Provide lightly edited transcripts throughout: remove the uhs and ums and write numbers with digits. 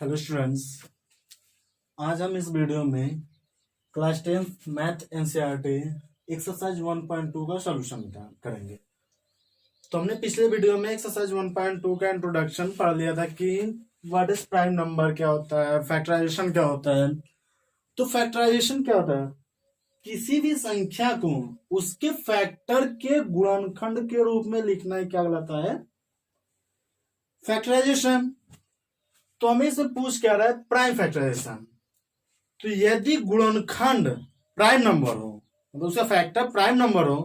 Hello students, आज हम इस वीडियो में क्लास 10 मैथ एनसीईआरटी एक्सरसाइज 1.2 का सॉल्यूशन करेंगे। तो हमने पिछले वीडियो में एक्सरसाइज 1.2 का इंट्रोडक्शन पढ़ लिया था कि व्हाट इज प्राइम नंबर, क्या होता है, फैक्टराइजेशन क्या होता है। तो फैक्टराइजेशन क्या होता है? किसी भी संख्या को उसके फैक्टर के गुणनखंड के रूप में लिखना ही क्या कहलाता है? फैक्टराइजेशन। तो हमें इसमें पूछ क्या रहा है? Prime factorization. तो यदि गुणनखंड प्राइम नंबर हो, मतलब उसका फैक्टर प्राइम नंबर हो,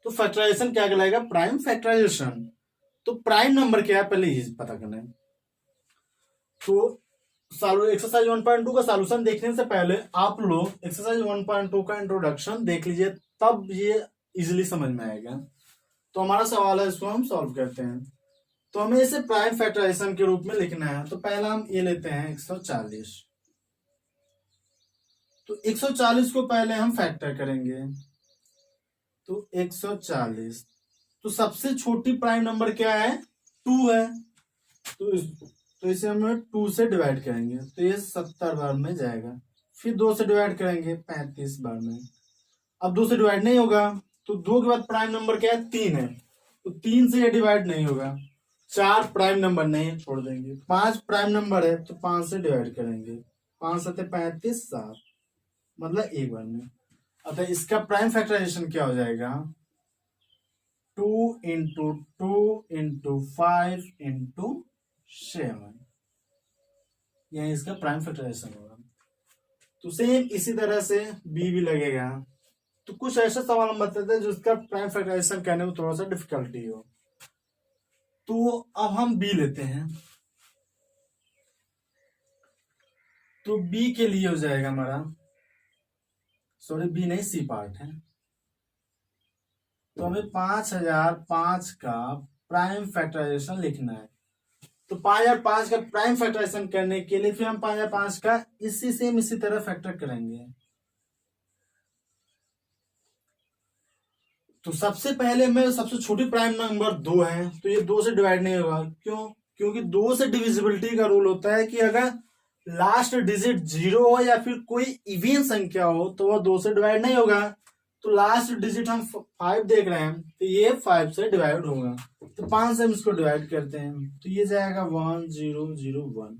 तो फैक्टराइजेशन क्या कहलाएगा? Prime factorization. तो प्राइम नंबर क्या है पहले ये पता करना है। तो एक्सरसाइज 1.2 का सॉल्यूशन देखने से पहले आप लोग एक्सरसाइज 1.2 का इंट्रोडक्शन देख लीजिए, तब ये इजिली समझ में आएगा। तो हमारा सवाल है, इसको हम सॉल्व करते हैं। तो हमें इसे प्राइम फैक्टराइजेशन के रूप में लिखना है। तो पहला हम ये लेते हैं 140। तो 140 को पहले हम फैक्टर करेंगे। तो 140, तो सबसे छोटी प्राइम नंबर क्या है? 2 है। तो इसे हम 2 से डिवाइड करेंगे, तो ये 70 बार में जाएगा। फिर 2 से डिवाइड करेंगे 35 बार में। अब 2 से डिवाइड नहीं होगा, तो 2 के बाद प्राइम नंबर क्या है? 3 है। तो 3 से ये डिवाइड नहीं होगा। 4 प्राइम नंबर नहीं, छोड़ देंगे। 5 प्राइम नंबर है, तो 5 से डिवाइड करेंगे। 5 7 35 7, मतलब एक बार में। अतः इसका प्राइम फैक्टराइजेशन क्या हो जाएगा? 2 इंटू 2 इंटू 5 इंटू 7, यह इसका प्राइम फैक्टराइजेशन होगा। तो सेम इसी तरह से बी भी लगेगा। तो कुछ ऐसा सवाल हम बताते हैं जिसका प्राइम फैक्टराइजेशन करने में थोड़ा सा डिफिकल्टी हो। तो अब हम बी लेते हैं। तो बी के लिए हो जाएगा हमारा, सॉरी बी नहीं, सी पार्ट है। तो हमें 5005 का प्राइम फैक्टराइजेशन लिखना है। तो 5005 का प्राइम फैक्टराइजेशन करने के लिए फिर हम 5005 का इसी तरह फैक्टर करेंगे। तो सबसे पहले में सबसे छोटी प्राइम नंबर 2 है, तो ये 2 से डिवाइड नहीं होगा। क्यों? क्योंकि 2 से डिविजिबिलिटी का रूल होता है कि अगर लास्ट डिजिट 0 हो या फिर कोई इवन संख्या हो तो वह 2 से डिवाइड नहीं होगा। तो लास्ट डिजिट हम 5 देख रहे हैं, तो ये 5 से डिवाइड होगा। तो 5 से हम इसको डिवाइड करते हैं, तो ये जाएगा 1 0 0 1।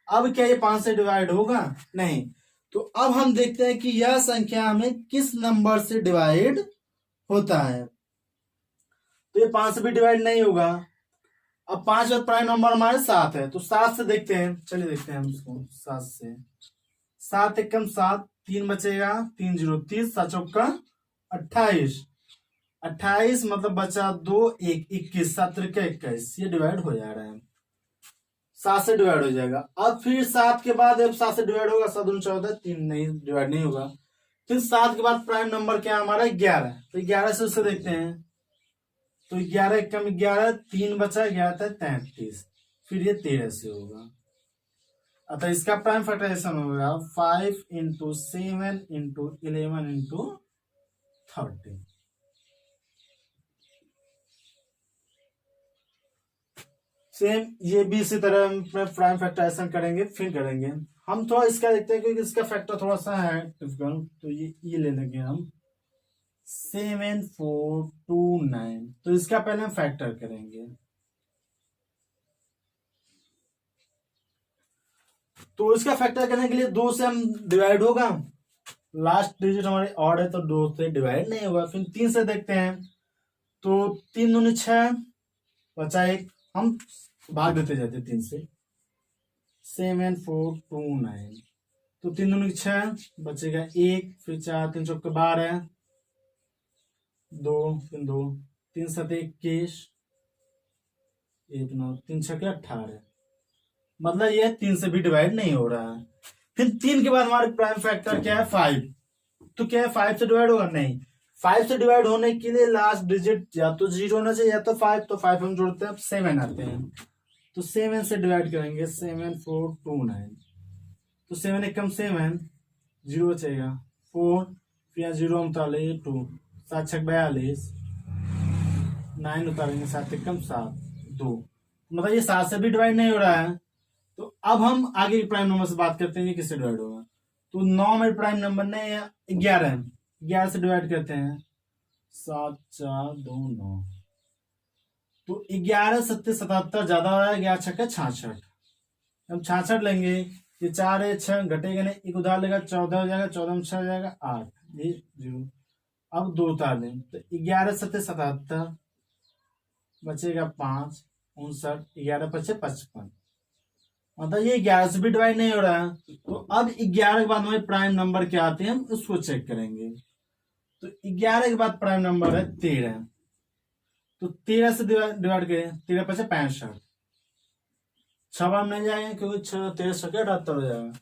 अब क्या ये 5 से डिवाइड होगा? नहीं। तो अब हम देखते हैं कि यह संख्या हमें किस नंबर से डिवाइड होता है। तो ये 5 से भी डिवाइड नहीं होगा। अब 5 और प्राइम नंबर हमारे 7 है, तो 7 से देखते हैं। चलिए देखते हैं हम इसको 7 से। 7 एकम 7, 3 बचेगा, 3 0 30, 7 चौका 28। 28 मतलब बचा 2 1 21, 7 त्रिका 21, ये डिवाइड हो जा रहा है। 7 से डिवाइड हो जाएगा। अब फिर 7 के बाद अब 7 से डिवाइड होगा, 7 दूनी 14, 3 नहीं डिवाइड नहीं होगा। फिर 7 के बाद प्राइम नंबर क्या हमारा? 11। तो 11 से उससे देखते हैं। तो 11 एकम 11, 3 बचा, 11 था 33, फिर ये 13 से होगा। अतः इसका प्राइम फैक्टराइजेशन होगा 5 इंटू 7 इंटू 11 इंटू 30। सेम ये भी इसी तरह हम प्राइम फैक्टराइजेशन करेंगे, फिर करेंगे। हम थोड़ा इसका देखते हैं क्योंकि इसका फैक्टर थोड़ा सा है डिफिकल्ट। तो ये ले लेंगे हम 7429। तो इसका पहले हम फैक्टर करेंगे। तो इसका फैक्टर करने के लिए 2 से हम डिवाइड होगा। लास्ट डिजिट हमारे ऑड है, तो 2 से डिवाइड नहीं होगा। फिर 3 से देखते हैं। तो 3 दूनी 6, बचा 1, हम भाग देते जाते 3 से। 7429, तो 3 दूनी 6, बचेगा 1, फिर 4 3 चौके 12, 2 फिर 2, 3 7 21, 1 9 3 6 18, मतलब ये 3 से भी डिवाइड नहीं हो रहा है। फिर 3 के बाद हमारे प्राइम फैक्टर क्या है? 5। तो क्या है 5 से डिवाइड होगा? नहीं। 5 से डिवाइड होने के लिए लास्ट डिजिट या तो 0 होना चाहिए या तो 5। तो 5 हम जोड़ते हैं, 7 आते हैं। तो 7 से डिवाइड करेंगे, 7429। तो 7 एकम 7, 0 बचेगा 4, फिर 0 उतारेंगे 2, 7 6 42, 9 उतारेंगे, 7 एकम 7 2, मतलब ये 7 से भी डिवाइड नहीं हो रहा है। तो अब हम आगे के प्राइम नंबर से बात करते हैं, ये किससे डिवाइड होगा। तो 9 में प्राइम नंबर नहीं है, 11 से डिवाइड करते हैं, 7 4 2 9। तो 11 7 77 ज्यादा हो रहा है, 11 छक्का 66। हम 66 लेंगे, ये 4 है 6 घटेगा नहीं, एक उधार लेगा 14 हो जाएगा, 14 में 6 हो जाएगा 8, ये 0। अब 2 उतार लें तो 11 7 77 बचेगा 5 59, 11 5 55। मतलब ये 11 से भी डिवाइड नहीं हो रहा है। तो अब 11 के बाद हमारे प्राइम नंबर क्या आते हैं, हम उसको चेक करेंगे। तो 11 के बाद प्राइम नंबर है 13। तो 13 से डिवाइड करें, 13 5 65, 6 बार नहीं जाएंगे क्योंकि 13 6 78 हो जाएगा।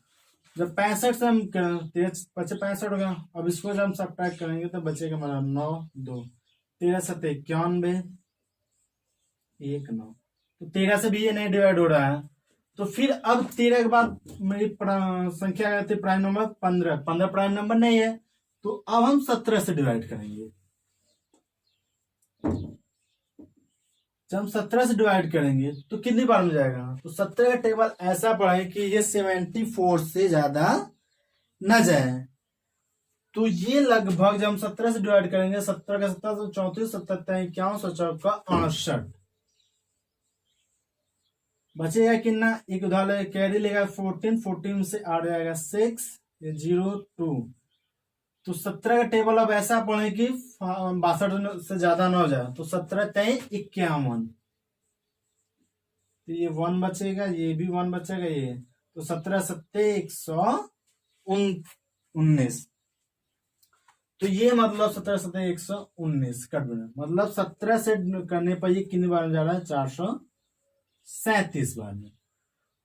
जब 65 से हम 13 5 65 हो गया। अब इसको जब हम सब्ट्रैक्ट करेंगे तो बचेगा हमारा 9 2, 13 7 91 1 9। तो 13 से भी ये नहीं डिवाइड हो रहा है। तो फिर अब 13 के बाद मेरी संख्या आती है प्राइम नंबर 15। 15 प्राइम नंबर नहीं है, तो अब हम 17 से डिवाइड करेंगे। जब हम 17 से डिवाइड करेंगे तो कितनी बार में जाएगा। तो 17 का टेबल ऐसा पढ़े कि ये 74 से ज्यादा न जाए। तो ये लगभग जब हम 17 से डिवाइड करेंगे, 17 का 17 तो 34, 77 51 100 68 बचेगा कितना, एक उधार कैरी लेगा 14, 14 से 8 जाएगा 6, ये 0 2। तो 17 का टेबल अब ऐसा पढ़े कि 62 से ज्यादा ना हो जाए। तो 17 तय 51, तो ये 1 बचेगा, ये भी 1 बचेगा, ये तो 17 7 119। तो ये मतलब 17 7 119 कट देना, मतलब 17 से करने पर ये कितनी बार में जा रहा है, 437 बार में।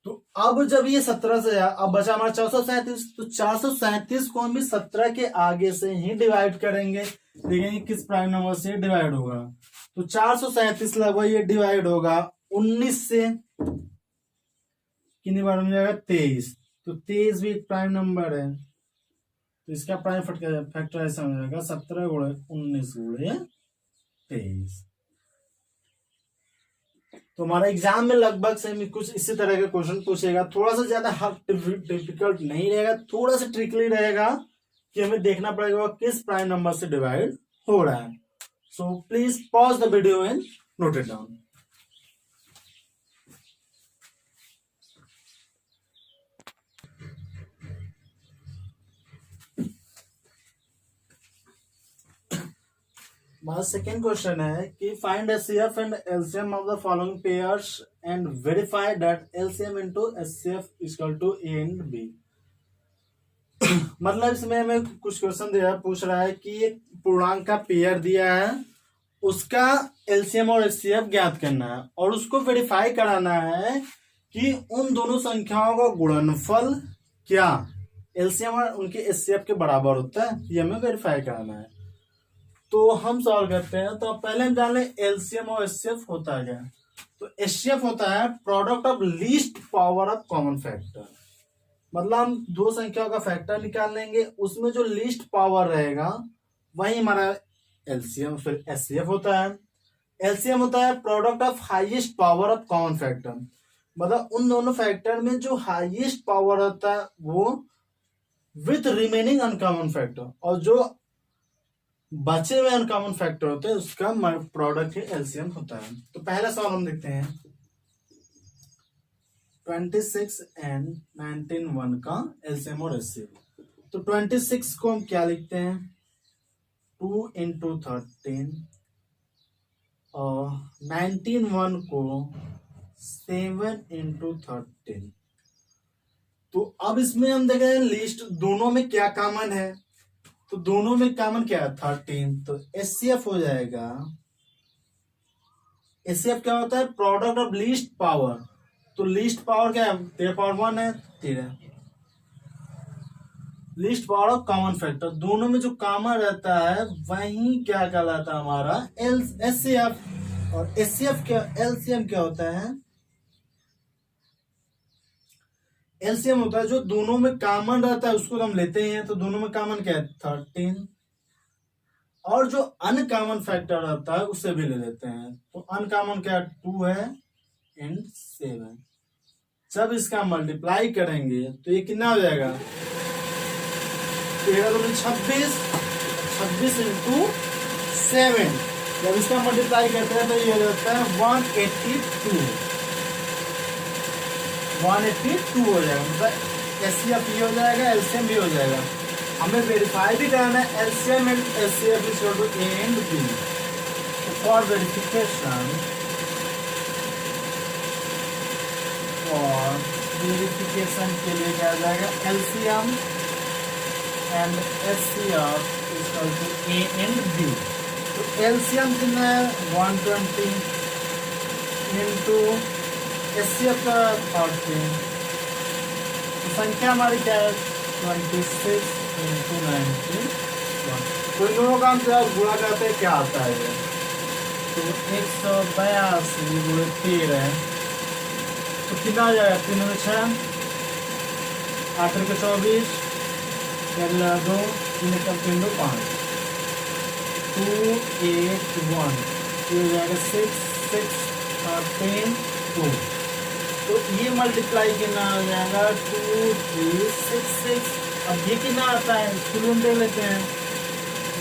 तो अब जब ये 17 से अब बचा हमारा 437, तो 437 को हम भी 17 के आगे से ही डिवाइड करेंगे, देखेंगे किस प्राइम नंबर से डिवाइड होगा। तो 437 लगभग ये डिवाइड होगा 19 से, कितनी बार में जाएगा, 23। तो 23 भी एक प्राइम नंबर है, तो इसका प्राइम फैक्टर ऐसा हो जाएगा 17 गुणे 19 गुणे 23। तो हमारा एग्जाम में लगभग से कुछ इसी तरह के क्वेश्चन पूछेगा। थोड़ा सा ज्यादा डिफिकल्ट नहीं रहेगा, थोड़ा सा ट्रिकली रहेगा कि हमें देखना पड़ेगा किस प्राइम नंबर से डिवाइड हो रहा है। So please pause the video and note it down. हमारा सेकेंड क्वेश्चन है कि find HCF and LCM of the following pairs and verify that LCM into HCF equal to A and B. मतलब इसमें हमें कुछ क्वेश्चन पूछ रहा है कि एक पूर्णांक का पेयर दिया है, उसका एलसीएम और एचसीएफ ज्ञात करना है और उसको वेरीफाई कराना है कि उन दोनों संख्याओं का गुणनफल क्या एलसीएम और उनके एचसीएफ के बराबर होता है, ये हमें वेरीफाई कराना है। तो हम सॉल्व करते हैं। तो पहले हम जान लें एलसीएम और एचसीएफ होता है क्या। तो एचसीएफ होता है product of least power of common factor. मतलब हम दो संख्याओं का फैक्टर निकाल लेंगे, उसमें जो लीस्ट पावर रहेगा वही हमारा एलसीएम फिर एचसीएफ होता है। एलसीएम होता है product of highest power of common factor. मतलब उन दोनों फैक्टर में जो हाईएस्ट पावर होता है वो विथ रिमेनिंग अनकॉमन फैक्टर, और जो बचे हुए अनकॉमन फैक्टर होते हैं उसका प्रोडक्ट ही एलसीएम होता है। तो पहला सवाल हम देखते हैं 26 एंड 19 1 का एलसीएम और एचसीएफ। तो 26 को हम क्या लिखते हैं, 2 into 13, और 19 1 को 7 into 13। तो अब इसमें हम देखें लिस्ट दोनों में क्या कॉमन है। तो दोनों में कॉमन क्या है, 13। तो एचसीएफ हो जाएगा, एचसीएफ क्या होता है प्रोडक्ट ऑफ लीस्ट पावर। तो लीस्ट पावर क्या है, 13 पावर 1 है 13। Least power of common factor, दोनों में जो कॉमन रहता है वही क्या कहलाता है हमारा एचसीएफ। और एचसीएफ क्या, एलसीएम क्या होता है, एलसीएम होता है जो दोनों में कॉमन रहता है उसको हम लेते हैं। तो दोनों में कॉमन क्या है 13, और जो अनकॉमन फैक्टर रहता है उसे भी ले लेते हैं। तो अनकॉमन क्या है 2 है एंड 7। जब इसका मल्टीप्लाई करेंगे तो ये कितना हो जाएगा, 13×26, 26 इंटू 7, जब इसका मल्टीप्लाई करते हैं तो ये हो जाता है 182 हो जाएगा, मतलब एचसीएफ भी हो जाएगा, एलसीएम भी हो जाएगा। हमें वेरीफाई भी कराना है LCM and HCF is equal to A and B. For verification के लिए क्या आ जाएगा, LCM and HCF is equal to A and B. तो एलसीएम कितना है 120 इंटू एचसीएफ का 30, तो संख्या हमारी क्या है 26 इंटू 91। तो इन दोनों का हम जब गुणा करते हैं क्या आता है, तो 182 गुणे 13, तो कितना आ जाएगा 3 में 6, 8 के 24, 2 3 का 3 2 5, 281, ये हो जाएगा 6 6 13 2। तो ये मल्टीप्लाई कितना हो जाएगा 2366। अब ये कितना आता है इसको हम देख लेते हैं,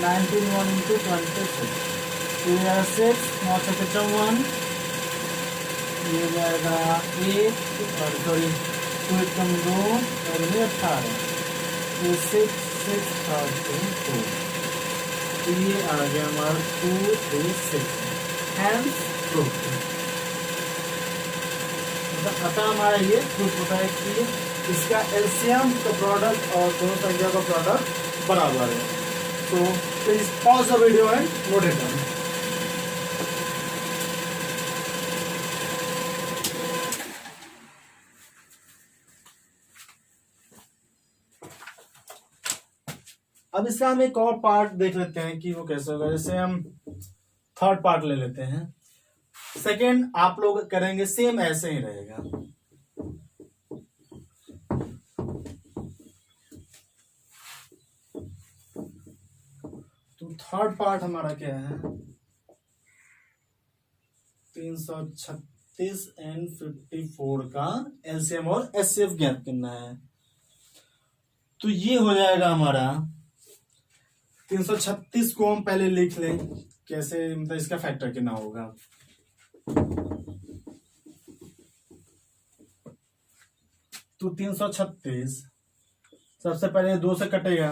91 इंटू 26, ये जाएगा 6 9 6 54, ये जाएगा 1 और सॉरी 2 कम 2 और ये 18, ये 6 6 2, तो ये आ गया हमारा 236। हैंस प्रूफ, अतः हमारा ये प्रूफ होता है कि इसका एलसीएम का प्रोडक्ट और दोनों संख्या का प्रोडक्ट बराबर है। तो please pause the video and note it down. अब इसका हम एक और पार्ट देख लेते हैं कि वो कैसे होगा। जैसे हम थर्ड पार्ट ले लेते हैं, सेकेंड आप लोग करेंगे सेम ऐसे ही रहेगा। तो थर्ड पार्ट हमारा क्या है 336 एंड 54 का एलसीएम और एचसीएफ ज्ञात करना है। तो ये हो जाएगा हमारा 336 को हम पहले लिख लें, कैसे मतलब इसका फैक्टर कितना होगा। तो 336 सबसे पहले 2 से कटेगा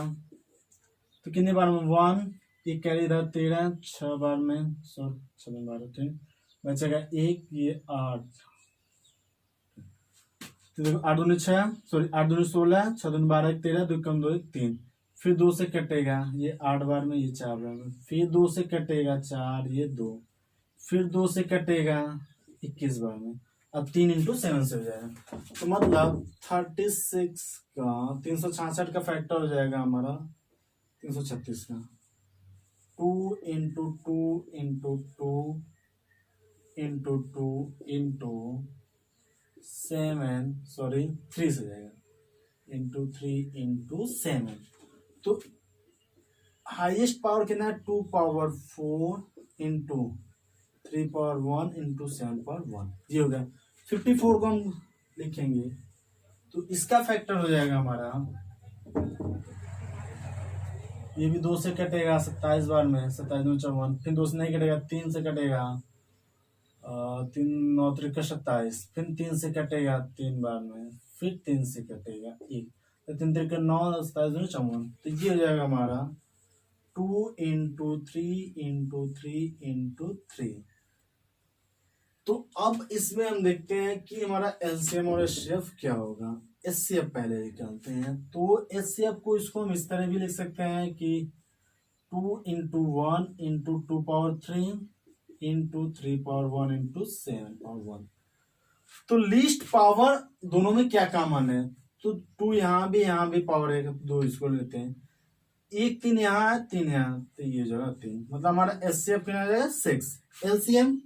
तो कितनी बार में 1, एक कैरी इधर 13, 6 बार में 6 12 3 बचेगा 1, ये 8, तो देखो 8 दूनी 6, सॉरी 8 दूनी 16, 6 दूनी 12 13, 2 कम 2 3, फिर 2 से कटेगा ये 8 बार में, ये 4 बार में, फिर 2 से कटेगा 4, ये 2, फिर 2 से कटेगा 21 बार में। अब 3 इंटू 7 से हो जाएगा, तो मतलब 36 का 366 का फैक्टर हो जाएगा हमारा 336 का 2 into 2 into 2 into 2 into 7, sorry 3 से जाएगा इंटू 3 इंटू 7। तो हाईएस्ट पावर कितना है 2 power 4 into 3 power 1 into 7 power 1, ये हो गया। 54 को हम लिखेंगे तो इसका फैक्टर हो जाएगा हमारा, ये भी 2 से कटेगा 27 बार में, 27 9 54, फिर 2 से नहीं कटेगा 3 से कटेगा 3 9 3 27, फिर 3 से कटेगा 3 बार में, फिर 3 से कटेगा 1, तो 3 3 9 27 9 54, तो ये हो जाएगा हमारा 2 इंटू 3 इंटू 3 इंटू 3। तो अब इसमें हम देखते हैं कि हमारा एलसीएम और एचसीएफ क्या होगा। एचसीएफ पहले निकालते हैं, तो एचसीएफ को इसको हम इस तरह भी लिख सकते हैं कि 2 into 1 into 2 power 3 into 3 power 1 into 7 power 1। तो लीस्ट पावर दोनों में क्या कॉमन है, तो 2 यहाँ भी पावर है, 2 इसको लेते हैं, 1 3 यहाँ 3 यहाँ, तो ये जगह 3, मतलब हमारा एचसीएफ कितना जाएगा 6। एलसीएम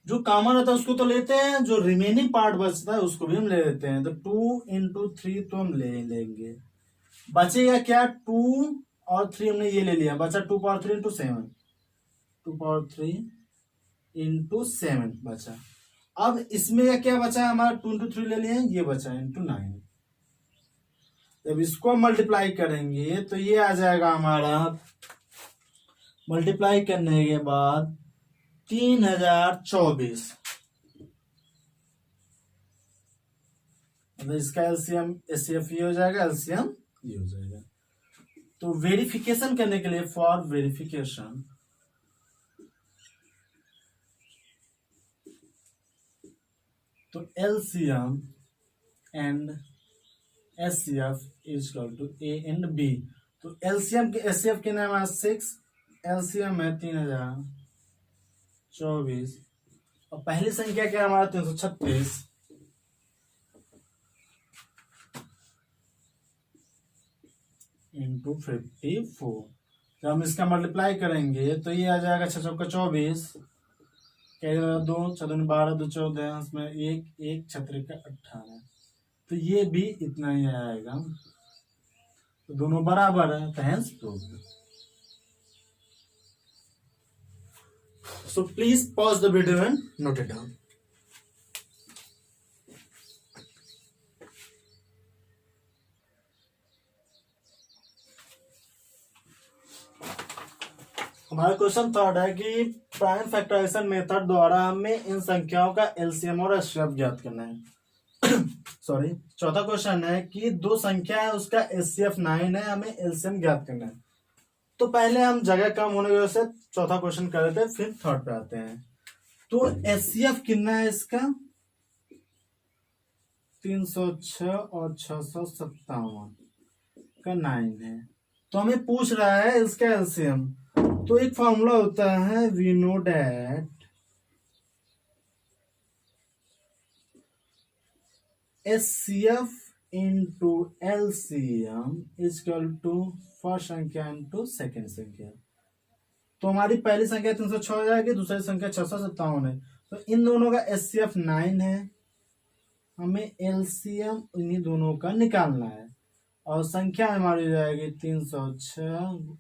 जो कॉमन होता है उसको तो लेते हैं, जो रिमेनिंग पार्ट बचता है उसको भी हम ले लेते हैं। तो 2 इंटू 3 तो हम ले लेंगे, बचेगा क्या 2 और 3 हमने ये ले लिया, बचा 2 पावर 3 इंटू 7, 2 पावर 3 इंटू 7 बचा। अब इसमें क्या बचा है हमारा, 2 into 3 ले लिए, ये बचा है into 9। जब इसको मल्टीप्लाई करेंगे तो ये आ जाएगा हमारा, मल्टीप्लाई करने के बाद 3024, मतलब इसका एलसीएम एचसीएफ ये हो जाएगा, एलसीएम ये हो जाएगा। तो वेरिफिकेशन करने के लिए, फॉर वेरिफिकेशन, तो LCM and HCF is equal to A and B. तो एलसीएम के एचसीएफ के नाम है 6, एलसीएम है 3024, और पहली संख्या क्या है हमारा 336 इंटू 54। जब हम इसका मल्टीप्लाई करेंगे तो ये आ जाएगा 6 चौका 24, 2 6 दूनी 12 2 14, इसमें 1 6 का 18, तो ये भी इतना ही आएगा। तो दोनों बराबर है, तो hence proved. So please pause the video and note it down. हमारा क्वेश्चन थर्ड है कि प्राइम फैक्टराइजेशन मेथड द्वारा हमें इन संख्याओं का एलसीएम और एचसीएफ ज्ञात करना है। सॉरी, चौथा क्वेश्चन है कि दो संख्या है, उसका एचसीएफ 9 है, हमें एलसीएम ज्ञात करना है। तो पहले हम जगह कम होने की वजह से चौथा क्वेश्चन कर लेते हैं, फिर थर्ड पे आते हैं। तो एचसीएफ कितना है इसका, 306 और 657 का 9 है। तो हमें पूछ रहा है इसका एलसीएम। तो एक फॉर्मूला होता है, we know that HCF into LCM is equal to first संख्या इंटू सेकेंड संख्या। तो हमारी पहली संख्या 306 हो जाएगी, दूसरी संख्या 657 है। तो इन दोनों का एचसीएफ 9 है, हमें एलसीएम इन्हीं दोनों का निकालना है, और संख्या हमारी हो जाएगी 306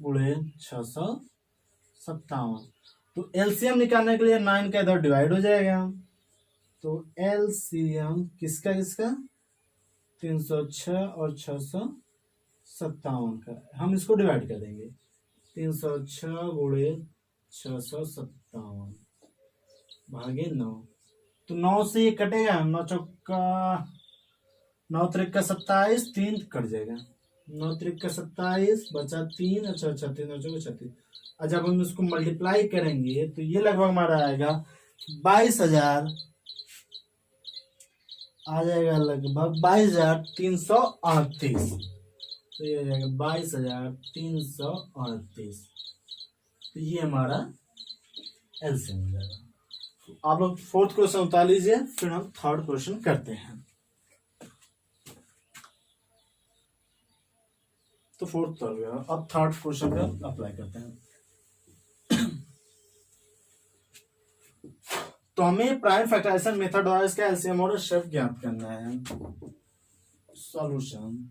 गुणे 657। तो एलसीएम निकालने के लिए 9 का इधर डिवाइड हो जाएगा। तो एलसीएम किसका किसका, 306 और 657 का, हम इसको डिवाइड कर देंगे। 306 गुणे 657 भागे 9, तो 9 से ये कटेगा, 9 चौका 9 त्रिक का 27, 3 कट जाएगा, 9 त्रिक का 27 बचा 3, अच्छा 36, 9 चौका 36। और जब हम इसको मल्टीप्लाई करेंगे तो ये लगभग हमारा आएगा 22,000, आ जाएगा लगभग 22,338। तो ये आ जाएगा 22,338। तो ये हमारा एलसीएम हो जाएगा। तो आप लोग फोर्थ क्वेश्चन उतार लीजिए, फिर हम थर्ड क्वेश्चन करते हैं। तो फोर्थ उतार गया, अब थर्ड क्वेश्चन पे अप्लाई करते हैं। तो हमें प्राइम फैक्टराइजेशन मेथड द्वारा इसका एलसीएम और एचसीएफ ज्ञात करना है। सॉल्यूशन,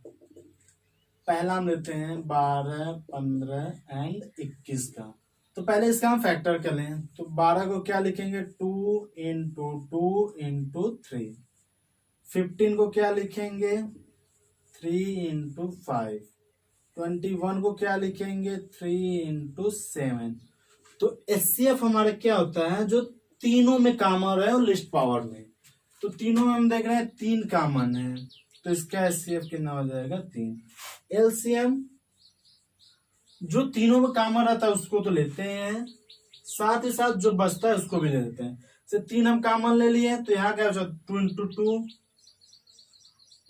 पहला हम लेते हैं 12, 15 एंड 21 का। तो पहले इसका हम फैक्टर कर लें। तो 12 को क्या लिखेंगे, 2 इंटू 2 इंटू 3। 15 को क्या लिखेंगे, 3 इंटू 5। 21 को क्या लिखेंगे, 3 इंटू 7। तो एचसीएफ हमारा क्या होता है, जो तीनों में कॉमन है और लिस्ट पावर में। तो तीनों में हम देख रहे हैं 3 कॉमन है, तो इसका एचसीएफ कितना हो जाएगा, 3। एलसीएम जो तीनों में कॉमन रहता है उसको तो लेते हैं, साथ ही साथ जो बचता है उसको भी ले लेते हैं। से 3 हम कॉमन ले लिए, तो यहाँ क्या हो, 2 इंटू 2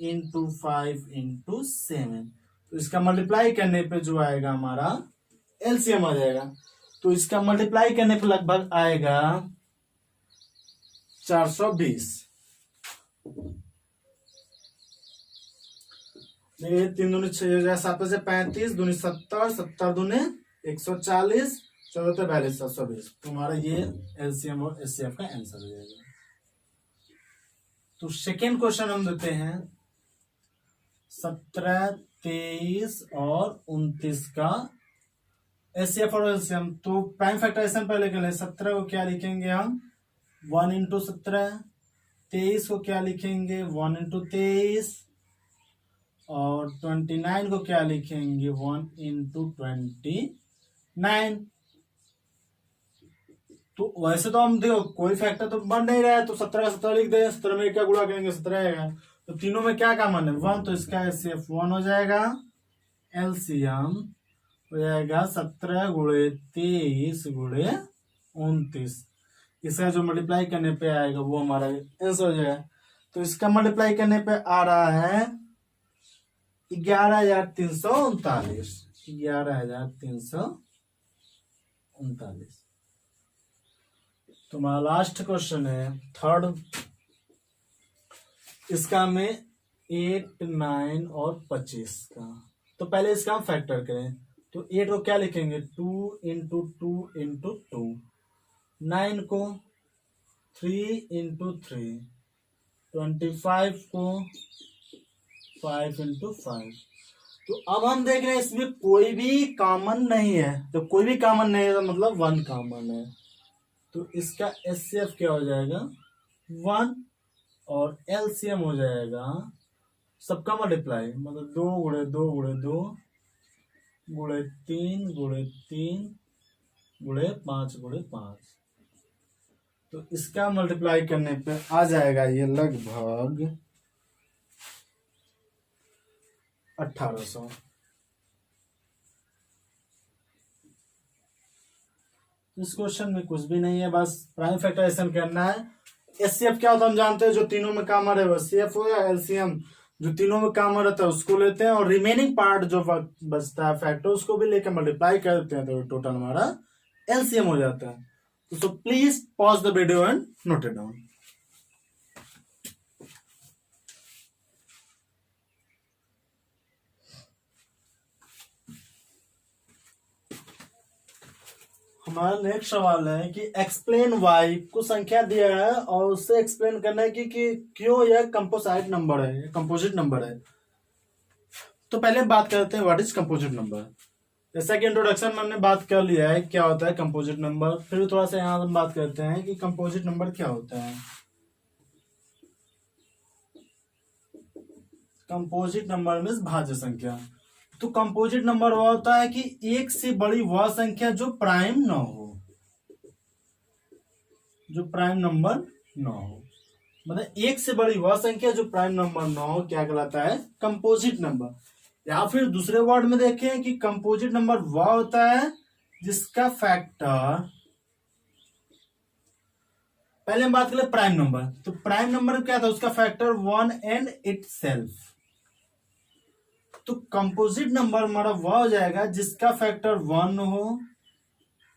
इंटू 5 इंटू 7। तो इसका मल्टीप्लाई करने पे जो आएगा हमारा एलसीएम आ जाएगा। तो इसका मल्टीप्लाई करने पे लगभग आएगा 420। 3 दूनी 6, 7 से 35, दूनी 70, 70 दूनी 140, 14 42, 720। तुम्हारा ये एलसीएम और एचसीएफ का आंसर हो जाएगा। तो सेकेंड क्वेश्चन हम देते हैं 17, 23 और 29 का एचसीएफ और एलसीएम। तो प्राइम फैक्टराइजेशन पहले कर ले। 17 को क्या लिखेंगे हम, 1 इंटू 17, 23 को क्या लिखेंगे 1 इंटू 23, और 29 को क्या लिखेंगे 1 इंटू 29। तो वैसे तो हम देखो कोई फैक्टर तो बन नहीं रहा है, तो 17 का 17 लिख देंगे, 17 में क्या गुणा करेंगे 17 आएगा, तो तीनों में क्या कॉमन है 1, तो इसका एचसीएफ 1 हो जाएगा, एलसीएम हो जाएगा 17 गुणे 23 गुणे 29। इसका जो मल्टीप्लाई करने पे आएगा वो हमारा आंसर हो जाएगा। तो इसका मल्टीप्लाई करने पे आ रहा है 11,339, 11,339। तो हमारा लास्ट क्वेश्चन है थर्ड, इसका में 8, 9 और 25 का। तो पहले इसका हम फैक्टर करें, तो 8 को क्या लिखेंगे 2 इंटू 2 इंटू 2, 9 को 3 इंटू 3, 25 को 5 इंटू 5। तो अब हम देख रहे हैं इसमें कोई भी कॉमन नहीं है, तो कोई भी कॉमन नहीं है तो मतलब 1 कॉमन है, तो इसका एचसीएफ क्या हो जाएगा 1, और एलसीएम हो जाएगा सबका मल्टीप्लाई, मतलब 2 गुणे 2 गुणे 2 गुणे 3 गुणे 3 गुणे 5 गुणे 5। तो इसका मल्टीप्लाई करने पे आ जाएगा ये लगभग 1800। इस क्वेश्चन में कुछ भी नहीं है, बस प्राइम फैक्टराइजेशन करना है। एचसीएफ क्या होता है हम जानते हैं, जो तीनों में कॉमन है वो एचसीएफ हो, या एलसीएम जो तीनों में कॉमन रहता है उसको लेते हैं, और रिमेनिंग पार्ट जो बचता है फैक्टर उसको भी लेकर मल्टीप्लाई करते हैं, तो टोटल हमारा एलसीएम हो जाता है। तो सो please pause the video and note it down. हमारा नेक्स्ट सवाल है कि एक्सप्लेन वाई को संख्या दिया है और उससे एक्सप्लेन करना है कि क्यों यह कंपोजिट नंबर है, कंपोजिट नंबर है। तो पहले बात करते हैं व्हाट इज कंपोजिट नंबर। जैसा कि इंट्रोडक्शन में हमने बात कर लिया है क्या होता है कंपोजिट नंबर, फिर थोड़ा सा यहाँ हम बात करते हैं कि कंपोजिट नंबर क्या होता है। कंपोजिट नंबर मीन्स भाज्य संख्या। तो कंपोजिट नंबर वह होता है कि एक से बड़ी वह संख्या जो प्राइम न हो, जो प्राइम नंबर न हो, मतलब एक से बड़ी वह संख्या जो प्राइम नंबर न हो क्या कहलाता है कंपोजिट नंबर। या फिर दूसरे वर्ड में देखें कि कंपोजिट नंबर वह होता है जिसका फैक्टर, पहले हम बात करें प्राइम नंबर, तो प्राइम नंबर क्या था उसका फैक्टर 1 एंड इटसेल्फ। तो कंपोजिट नंबर हमारा वह हो जाएगा जिसका फैक्टर 1 हो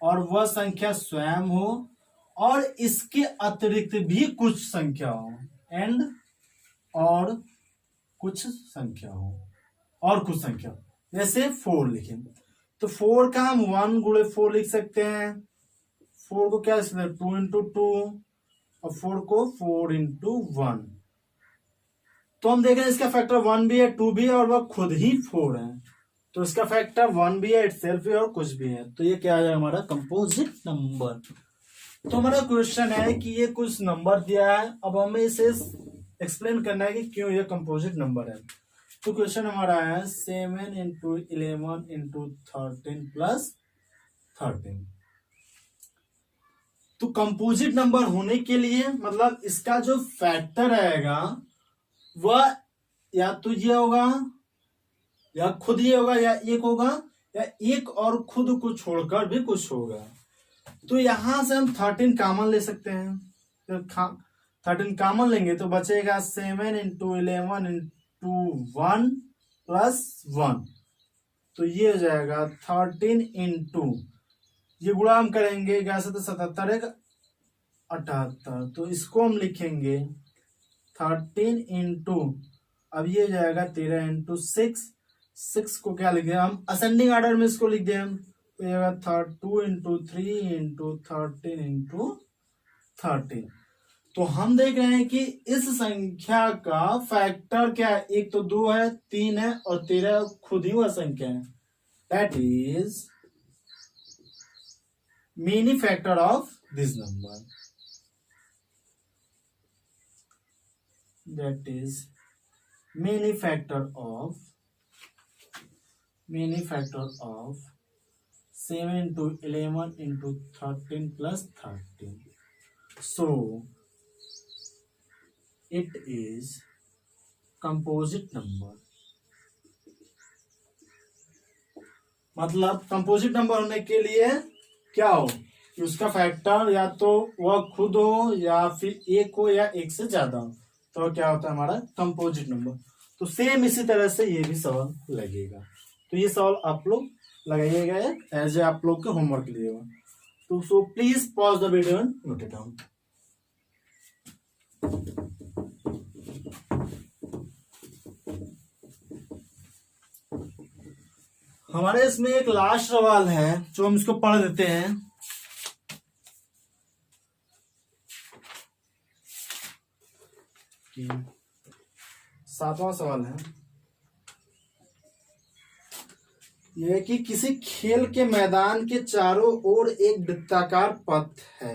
और वह संख्या स्वयं हो और इसके अतिरिक्त भी कुछ संख्या हो, एंड और कुछ संख्या हो, और कुछ संख्या, जैसे 4 लिखें तो 4 का हम 1 गुणे 4 लिख सकते हैं, 4 को क्या 2 इंटू 2 और 4 को 4 इंटू 1। तो हम देख रहे हैं इसका फैक्टर 1 भी है 2 भी है और वह खुद ही 4 है, तो इसका फैक्टर 1 भी है इटसेल्फ भी और कुछ भी है, तो ये क्या आ जाएगा हमारा कंपोजिट नंबर। तो हमारा क्वेश्चन है कि ये कुछ नंबर दिया है, अब हमें इसे एक्सप्लेन करना है कि क्यों ये कंपोजिट नंबर है। तो क्वेश्चन हमारा है 7 इंटू 11 इंटू 13 प्लस 13। तो कंपोजिट नंबर होने के लिए मतलब इसका जो फैक्टर रहेगा वह या तो ये होगा या खुद ये होगा या एक होगा या एक और खुद को छोड़कर भी कुछ होगा। तो यहां से हम 13 कॉमन ले सकते हैं, तो 13 कॉमन लेंगे तो बचेगा 7 इंटू 11 इंटू 1 प्लस 1, तो ये हो जाएगा 13 इंटू, ये गुणा हम करेंगे 11 तो 77 78, तो इसको हम लिखेंगे 13 इंटू, अब ये हो जाएगा 13 इंटू 6 को क्या लिखे हम असेंडिंग ऑर्डर में इसको लिख दें हम, तो ये होगा 2 इंटू 3 इंटू 13 इंटू 13। तो हम देख रहे हैं कि इस संख्या का फैक्टर क्या है, एक तो 2 है 3 है और 13 खुद ही वह संख्या है, that is many factor of this number. that is many factor of 7 into 11 into 13 plus 13. So it is composite number. मतलब कंपोजिट नंबर होने के लिए क्या हो कि उसका फैक्टर या तो वह खुद हो या फिर एक हो या एक से ज्यादा हो, तो क्या होता है हमारा कंपोजिट नंबर। तो सेम इसी तरह से ये भी सवाल लगेगा। तो ये सवाल आप लोग लगाइएगा एज ए आप लोग के होमवर्क लिए। तो सो please pause the video and note it down. हमारे इसमें एक लास्ट सवाल है जो हम इसको पढ़ देते हैं। कि 7वां सवाल है यह कि किसी खेल के मैदान के चारों ओर एक वृत्ताकार पथ है।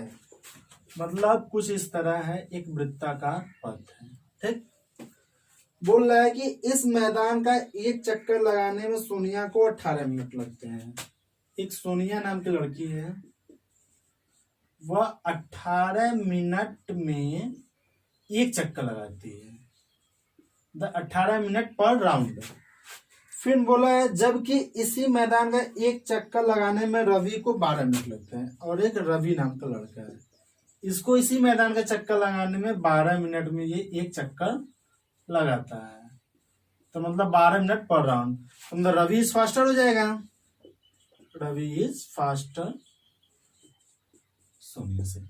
मतलब कुछ इस तरह है, एक वृत्ताकार पथ है। ठीक, बोल रहा है कि इस मैदान का एक चक्कर लगाने में सोनिया को 18 मिनट लगते हैं। एक सोनिया नाम की लड़की है, वह 18 मिनट में एक चक्कर लगाती है। 18 मिनट पर राउंड। फिर बोला है जबकि इसी मैदान का एक चक्कर लगाने में रवि को 12 मिनट लगते हैं, और एक रवि नाम का लड़का है, इसको इसी मैदान का चक्कर लगाने में 12 मिनट में ये एक चक्कर लगाता है। तो मतलब 12 मिनट पर राउंड। तो मतलब रवि इज फास्टर हो जाएगा, रवि इज फास्टर सोनिया से।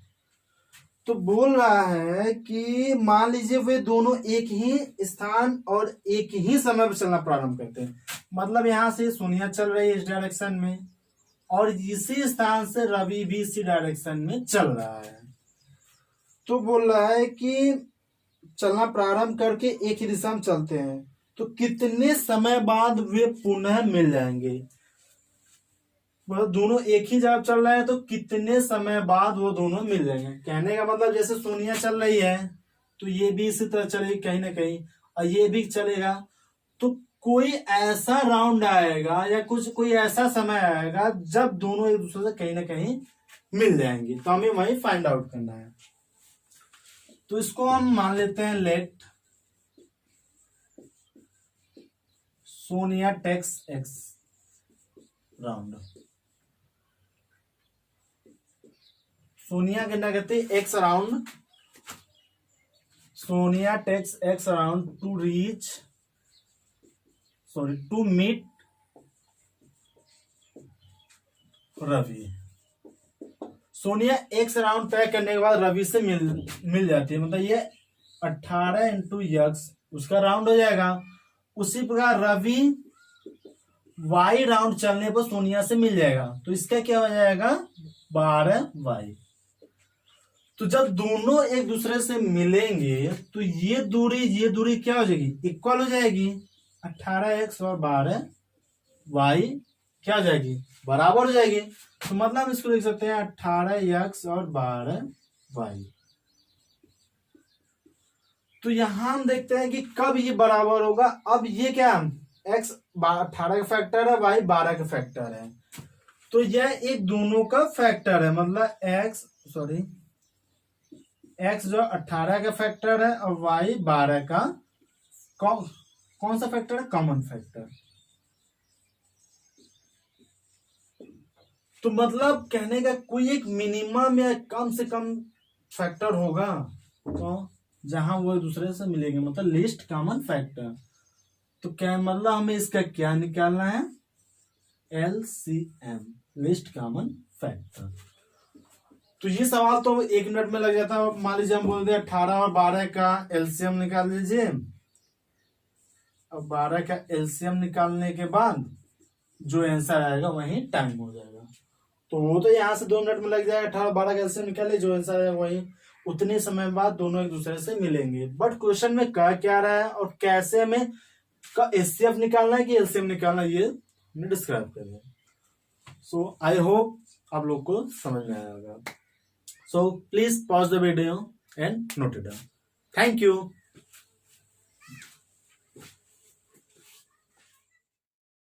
तो बोल रहा है कि मान लीजिए वे दोनों एक ही स्थान और एक ही समय पर चलना प्रारंभ करते हैं। मतलब यहां से सोनिया चल रही है इस डायरेक्शन में, और इसी स्थान से रवि भी इसी डायरेक्शन में चल रहा है। तो बोल रहा है कि चलना प्रारंभ करके एक ही दिशा में चलते हैं, तो कितने समय बाद वे पुनः मिल जाएंगे। मतलब दोनों एक ही जगह चल रहे हैं, तो कितने समय बाद वो दोनों मिल जाएंगे। कहने का मतलब जैसे सोनिया चल रही है तो ये भी इसी तरह चलेगी कहीं ना कहीं, और ये भी चलेगा। तो कोई ऐसा राउंड आएगा या कोई ऐसा समय आएगा जब दोनों एक दूसरे से कहीं ना कहीं मिल जाएंगे। तो हमें वही फाइंड आउट करना है। तो इसको हम मान लेते हैं let Sonia takes x round. Sonia कितना कहते हैं x round. Sonia takes x round to meet Ravi. Sonia x round तय करने के बाद रवि से मिल जाती है। मतलब ये 18 इंटू यक्स उसका राउंड हो जाएगा। उसी प्रकार रवि वाई राउंड चलने पर सोनिया से मिल जाएगा, तो इसका क्या हो जाएगा 12 वाई। तो जब दोनों एक दूसरे से मिलेंगे तो ये दूरी क्या हो जाएगी, इक्वल हो जाएगी। 18x और 12y क्या हो जाएगी, बराबर हो जाएगी। तो मतलब हम इसको लिख सकते हैं 18x और 12y। तो यहां हम देखते हैं कि कब ये बराबर होगा। अब ये क्या x 18 का फैक्टर है, y 12 का फैक्टर है, तो यह एक दोनों का फैक्टर है। मतलब x जो 18 का फैक्टर है और y 12 का कौन सा फैक्टर है, कॉमन फैक्टर। तो मतलब कहने का कोई एक मिनिमम या कम से कम फैक्टर होगा तो जहां वो एक दूसरे से मिलेंगे, मतलब लीस्ट कॉमन फैक्टर। तो क्या मतलब हमें इसका क्या निकालना है, LCM लीस्ट कॉमन फैक्टर। तो ये सवाल तो 1 मिनट में लग जाता है। मान लीजिए हम बोल दे 18 और 12 का LCM निकाल लीजिए। अब 12 का LCM निकालने के बाद जो आंसर आएगा वही टाइम हो जाएगा। तो वो तो यहाँ से 2 मिनट में लग जाएगा। 18 12 का LCM निकाले, जो आंसर आएगा वही उतने समय बाद दोनों एक दूसरे से मिलेंगे। बट क्वेश्चन में क्या रहा है और कैसे हमें का HCF निकालना है कि LCM निकालना है, ये डिस्क्राइब कर रहे हैं। सो आई होप आप लोग को समझ में आएगा। So please pause the video and note it down. Thank you.